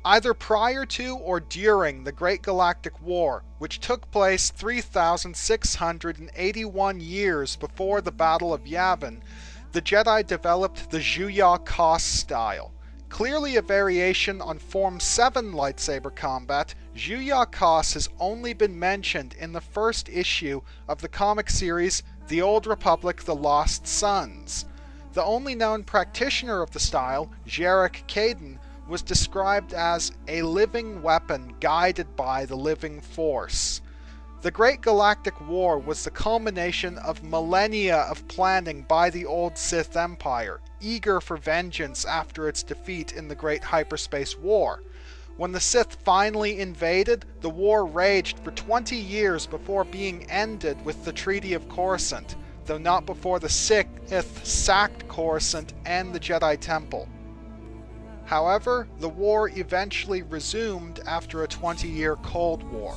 either prior to or during the Great Galactic War, which took place 3,681 years before the Battle of Yavin. The Jedi developed the Juya Kos style. Clearly a variation on Form 7 lightsaber combat, Juya Kos has only been mentioned in the first issue of the comic series The Old Republic: The Lost Sons. The only known practitioner of the style, Jarek Kaden, was described as a living weapon guided by the living force. The Great Galactic War was the culmination of millennia of planning by the old Sith Empire, eager for vengeance after its defeat in the Great Hyperspace War. When the Sith finally invaded, the war raged for 20 years before being ended with the Treaty of Coruscant, though not before the Sith sacked Coruscant and the Jedi Temple. However, the war eventually resumed after a 20-year Cold War.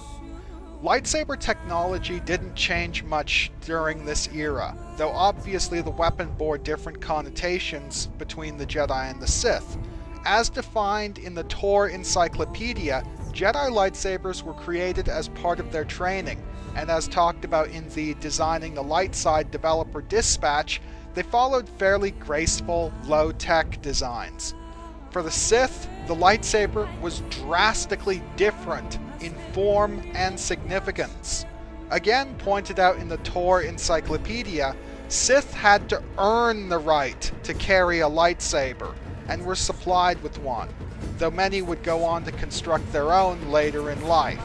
Lightsaber technology didn't change much during this era, though obviously the weapon bore different connotations between the Jedi and the Sith. As defined in the Tor Encyclopedia, Jedi lightsabers were created as part of their training, and as talked about in the Designing the Light Side developer dispatch, they followed fairly graceful, low-tech designs. For the Sith, the lightsaber was drastically different in form and significance. Again pointed out in the Tor Encyclopedia, Sith had to earn the right to carry a lightsaber, and were supplied with one, though many would go on to construct their own later in life.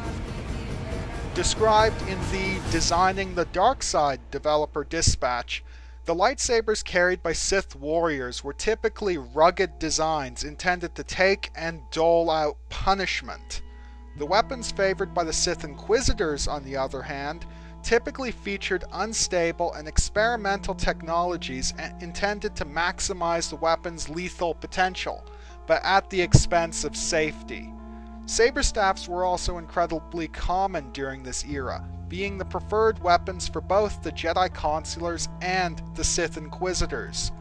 Described in the Designing the Dark Side developer dispatch, the lightsabers carried by Sith warriors were typically rugged designs intended to take and dole out punishment. The weapons favored by the Sith Inquisitors, on the other hand, typically featured unstable and experimental technologies intended to maximize the weapon's lethal potential, but at the expense of safety. Saberstaffs were also incredibly common during this era, being the preferred weapons for both the Jedi Consulars and the Sith Inquisitors.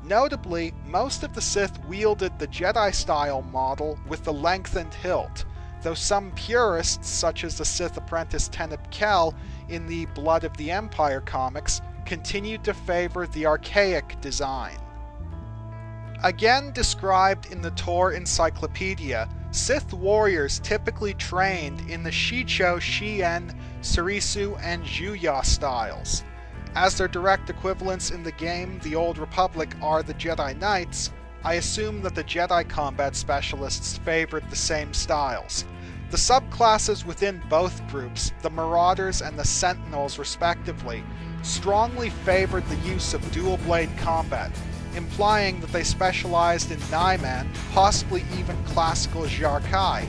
Notably, most of the Sith wielded the Jedi-style model with the lengthened hilt, though some purists, such as the Sith apprentice Teneb Kel in the Blood of the Empire comics, continued to favor the archaic design. Again described in the Tor Encyclopedia, Sith warriors typically trained in the Shicho, Shien, Surisu, and Juya styles. As their direct equivalents in the game The Old Republic are the Jedi Knights, I assume that the Jedi combat specialists favored the same styles. The subclasses within both groups, the Marauders and the Sentinels respectively, strongly favored the use of dual-blade combat, implying that they specialized in Naiman, possibly even classical Jarkai.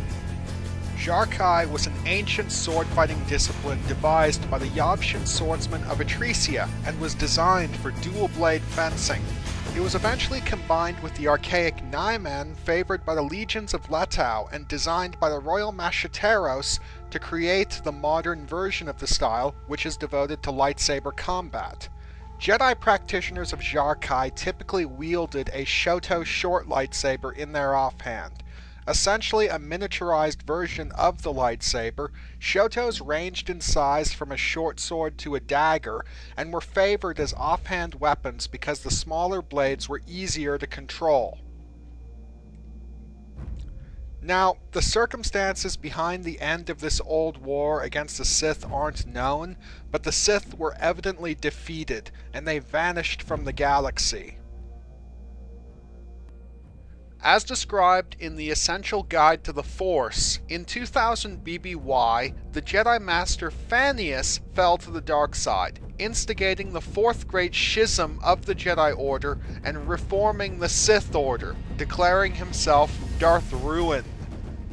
Jarkai was an ancient sword-fighting discipline devised by the Yavshin swordsmen of Etresia and was designed for dual-blade fencing. It was eventually combined with the archaic Naiman favored by the legions of Letau and designed by the Royal Machateros to create the modern version of the style, which is devoted to lightsaber combat. Jedi practitioners of Jarkai typically wielded a Shoto short lightsaber in their offhand. Essentially a miniaturized version of the lightsaber, Shotos ranged in size from a short sword to a dagger, and were favored as offhand weapons because the smaller blades were easier to control. Now, the circumstances behind the end of this old war against the Sith aren't known, but the Sith were evidently defeated, and they vanished from the galaxy. As described in the Essential Guide to the Force, in 2000 BBY, the Jedi Master Phannius fell to the dark side, instigating the Fourth Great Schism of the Jedi Order and reforming the Sith Order, declaring himself Darth Ruin.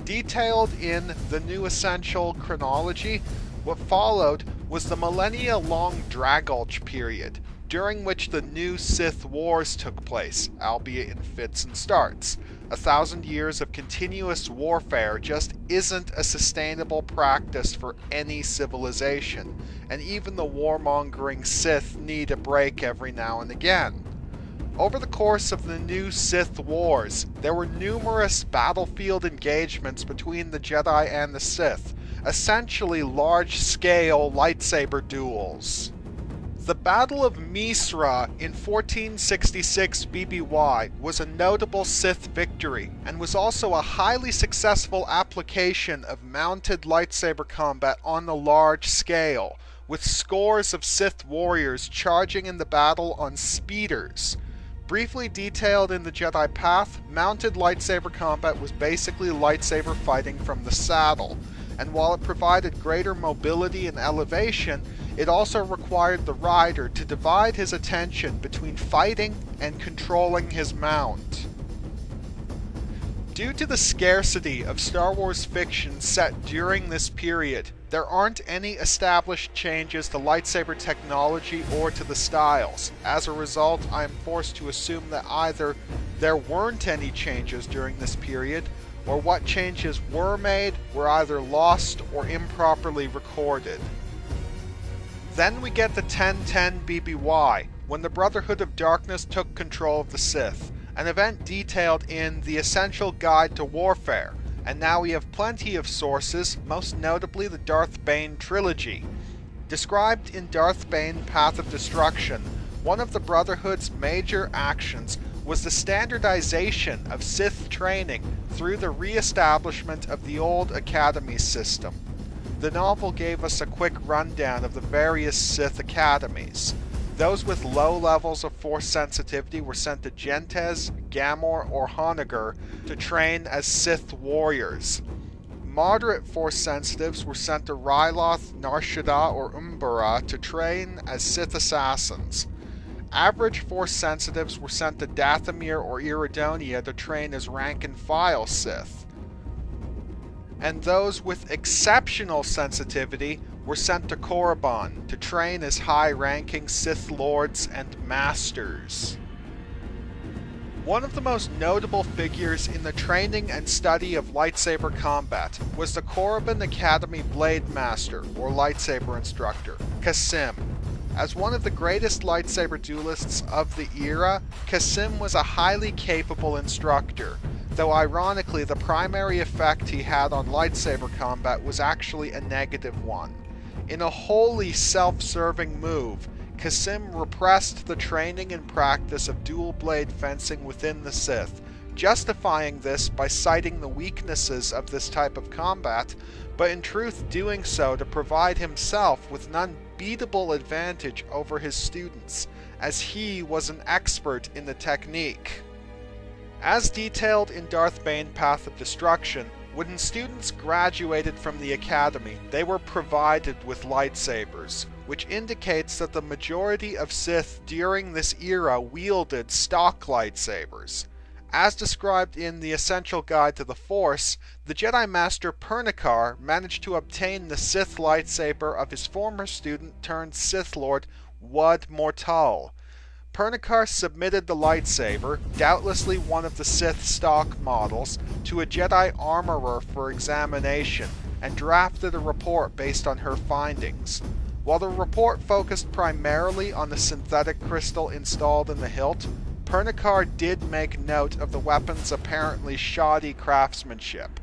Detailed in the New Essential Chronology, what followed was the millennia-long Dragulch period, during which the new Sith Wars took place, albeit in fits and starts. 1,000 years of continuous warfare just isn't a sustainable practice for any civilization, and even the warmongering Sith need a break every now and again. Over the course of the new Sith Wars, there were numerous battlefield engagements between the Jedi and the Sith, essentially large-scale lightsaber duels. The Battle of Misra in 1466 BBY was a notable Sith victory, and was also a highly successful application of mounted lightsaber combat on a large scale, with scores of Sith warriors charging in the battle on speeders. Briefly detailed in the Jedi Path, mounted lightsaber combat was basically lightsaber fighting from the saddle, and while it provided greater mobility and elevation, it also required the rider to divide his attention between fighting and controlling his mount. Due to the scarcity of Star Wars fiction set during this period, there aren't any established changes to lightsaber technology or to the styles. As a result, I am forced to assume that either there weren't any changes during this period, or what changes were made were either lost or improperly recorded. Then we get the 1010 BBY, when the Brotherhood of Darkness took control of the Sith, an event detailed in The Essential Guide to Warfare, and now we have plenty of sources, most notably the Darth Bane trilogy. Described in Darth Bane Path of Destruction, one of the Brotherhood's major actions was the standardization of Sith training through the re-establishment of the old Academy system. The novel gave us a quick rundown of the various Sith academies. Those with low levels of Force sensitivity were sent to Gentes, Gamor, or Honoghr to train as Sith warriors. Moderate Force sensitives were sent to Ryloth, Nar Shaddaa, or Umbara to train as Sith assassins. Average Force sensitives were sent to Dathomir or Iridonia to train as rank-and-file Sith. And those with exceptional sensitivity were sent to Korriban to train as high-ranking Sith Lords and Masters. One of the most notable figures in the training and study of lightsaber combat was the Korriban Academy Blade Master, or lightsaber instructor, Kasim. As one of the greatest lightsaber duelists of the era, Kasim was a highly capable instructor, though ironically the primary effect he had on lightsaber combat was actually a negative one. In a wholly self-serving move, Kasim repressed the training and practice of dual-blade fencing within the Sith, justifying this by citing the weaknesses of this type of combat, but in truth doing so to provide himself with an unbeatable advantage over his students, as he was an expert in the technique. As detailed in Darth Bane Path of Destruction, when students graduated from the Academy, they were provided with lightsabers, which indicates that the majority of Sith during this era wielded stock lightsabers. As described in The Essential Guide to the Force, the Jedi Master Pernikar managed to obtain the Sith lightsaber of his former student turned Sith Lord Wud Mortal. Pernikar submitted the lightsaber, doubtlessly one of the Sith stock models, to a Jedi armorer for examination, and drafted a report based on her findings. While the report focused primarily on the synthetic crystal installed in the hilt, Pernikar did make note of the weapon's apparently shoddy craftsmanship.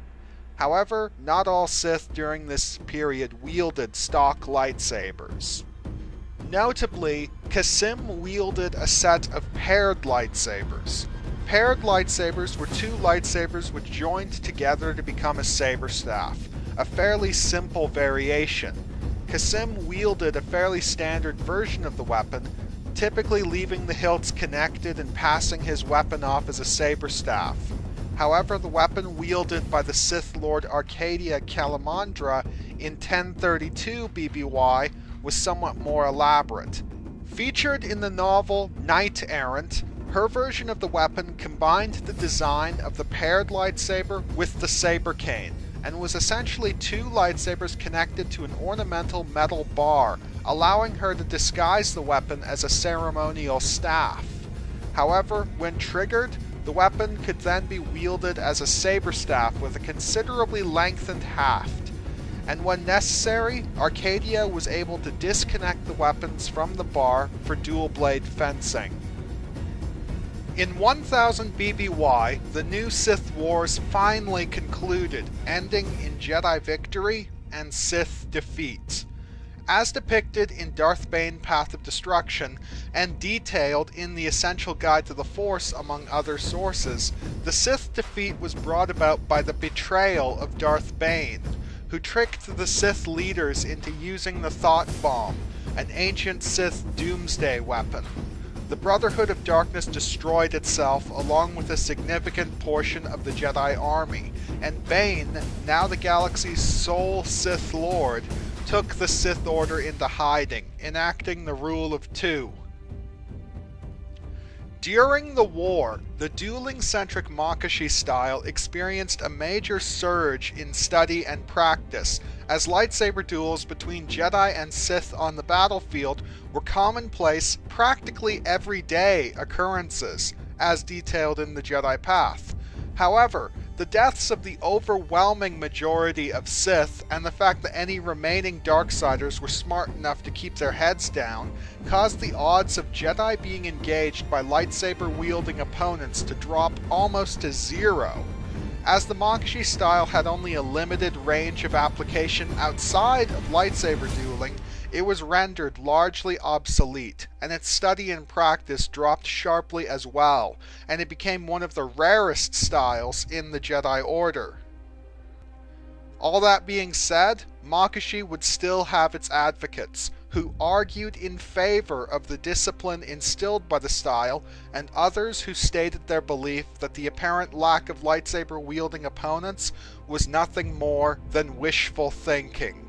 However, not all Sith during this period wielded stock lightsabers. Notably, Kasim wielded a set of paired lightsabers. Paired lightsabers were two lightsabers which joined together to become a saber staff, a fairly simple variation. Kasim wielded a fairly standard version of the weapon, typically leaving the hilts connected and passing his weapon off as a saber staff. However, the weapon wielded by the Sith Lord Arcadia Calamandra in 1032 BBY was somewhat more elaborate. Featured in the novel Knight Errant, her version of the weapon combined the design of the paired lightsaber with the saber cane, and was essentially two lightsabers connected to an ornamental metal bar, allowing her to disguise the weapon as a ceremonial staff. However, when triggered, the weapon could then be wielded as a saber staff with a considerably lengthened haft, and when necessary, Arcadia was able to disconnect the weapons from the bar for dual blade fencing. In 1000 BBY, the new Sith Wars finally concluded, ending in Jedi victory and Sith defeat. As depicted in Darth Bane Path of Destruction, and detailed in the Essential Guide to the Force among other sources, the Sith defeat was brought about by the betrayal of Darth Bane, who tricked the Sith leaders into using the Thought Bomb, an ancient Sith doomsday weapon. The Brotherhood of Darkness destroyed itself along with a significant portion of the Jedi army, and Bane, now the galaxy's sole Sith Lord, took the Sith Order into hiding, enacting the Rule of Two. During the war, the dueling-centric Makashi style experienced a major surge in study and practice, as lightsaber duels between Jedi and Sith on the battlefield were commonplace, practically everyday occurrences, as detailed in the Jedi Path. However, the deaths of the overwhelming majority of Sith, and the fact that any remaining Darksiders were smart enough to keep their heads down, caused the odds of Jedi being engaged by lightsaber-wielding opponents to drop almost to zero. As the Makashi style had only a limited range of application outside of lightsaber dueling, it was rendered largely obsolete, and its study and practice dropped sharply as well, and it became one of the rarest styles in the Jedi Order. All that being said, Makashi would still have its advocates, who argued in favor of the discipline instilled by the style, and others who stated their belief that the apparent lack of lightsaber-wielding opponents was nothing more than wishful thinking.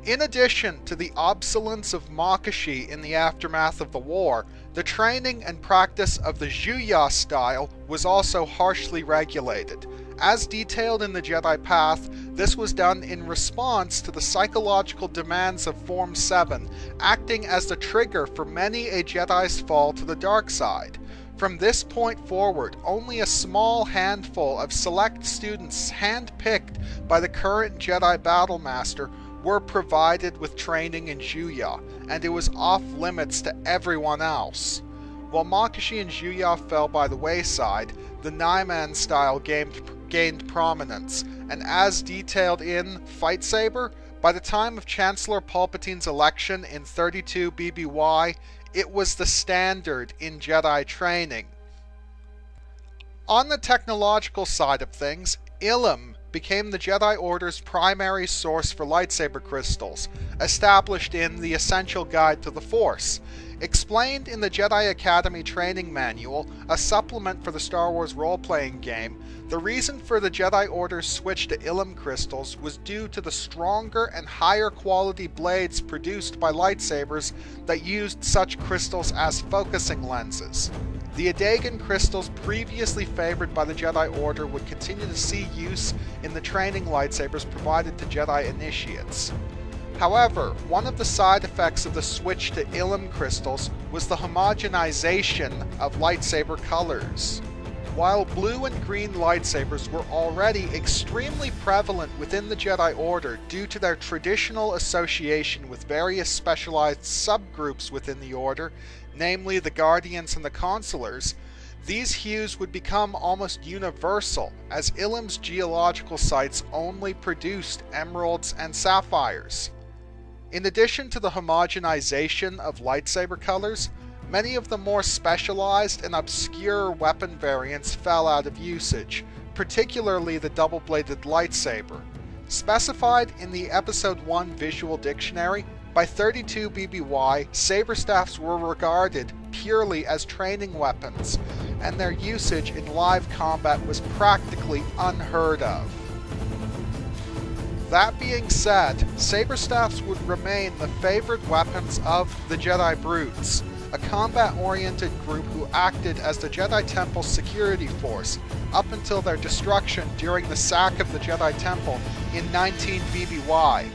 In addition to the obsolescence of Makashi in the aftermath of the war, the training and practice of the Juya style was also harshly regulated. As detailed in the Jedi Path, this was done in response to the psychological demands of Form 7, acting as the trigger for many a Jedi's fall to the dark side. From this point forward, only a small handful of select students handpicked by the current Jedi Battlemaster were provided with training in Juya, and it was off limits to everyone else. While Makashi and Juya fell by the wayside, the Naiman style gained prominence, and as detailed in Fight Saber, by the time of Chancellor Palpatine's election in 32 BBY, it was the standard in Jedi training. On the technological side of things, Ilum became the Jedi Order's primary source for lightsaber crystals, established in the Essential Guide to the Force. Explained in the Jedi Academy Training Manual, a supplement for the Star Wars role-playing game, the reason for the Jedi Order's switch to Ilum crystals was due to the stronger and higher quality blades produced by lightsabers that used such crystals as focusing lenses. The Adagan crystals previously favored by the Jedi Order would continue to see use in the training lightsabers provided to Jedi initiates. However, one of the side effects of the switch to Ilum crystals was the homogenization of lightsaber colors. While blue and green lightsabers were already extremely prevalent within the Jedi Order due to their traditional association with various specialized subgroups within the Order, namely the Guardians and the Consulars, these hues would become almost universal, as Ilum's geological sites only produced emeralds and sapphires. In addition to the homogenization of lightsaber colors, many of the more specialized and obscure weapon variants fell out of usage, particularly the double-bladed lightsaber. Specified in the Episode 1 Visual Dictionary, by 32 BBY, saber staffs were regarded purely as training weapons, and their usage in live combat was practically unheard of. That being said, saber staffs would remain the favored weapons of the Jedi Brutes, a combat-oriented group who acted as the Jedi Temple's security force up until their destruction during the sack of the Jedi Temple in 19 BBY.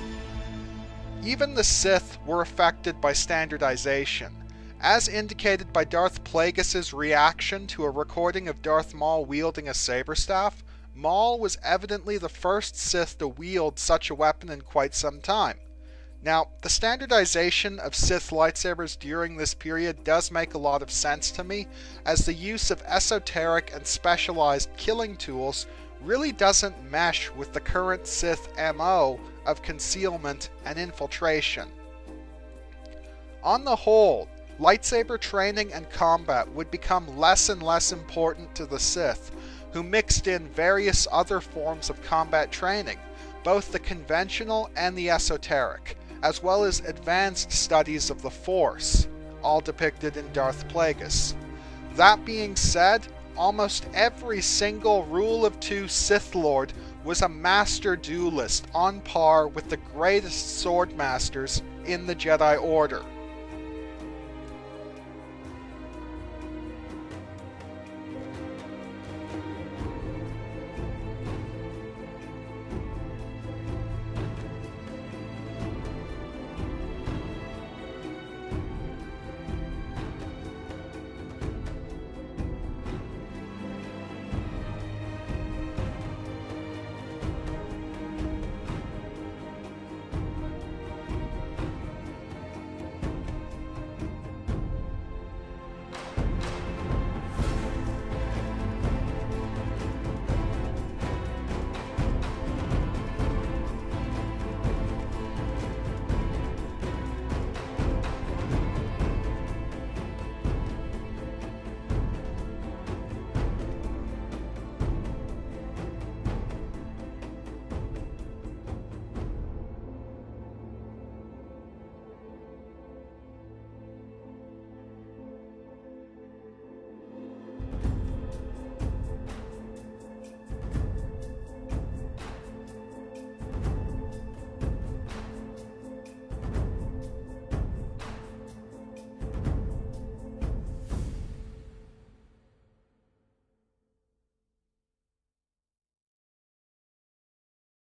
Even the Sith were affected by standardization. As indicated by Darth Plagueis' reaction to a recording of Darth Maul wielding a saber staff, Maul was evidently the first Sith to wield such a weapon in quite some time. Now, the standardization of Sith lightsabers during this period does make a lot of sense to me, as the use of esoteric and specialized killing tools really doesn't mesh with the current Sith MO of concealment and infiltration. On the whole, lightsaber training and combat would become less and less important to the Sith, who mixed in various other forms of combat training, both the conventional and the esoteric, as well as advanced studies of the Force, all depicted in Darth Plagueis. That being said, almost every single Rule of Two Sith Lord was a master duelist on par with the greatest sword masters in the Jedi Order.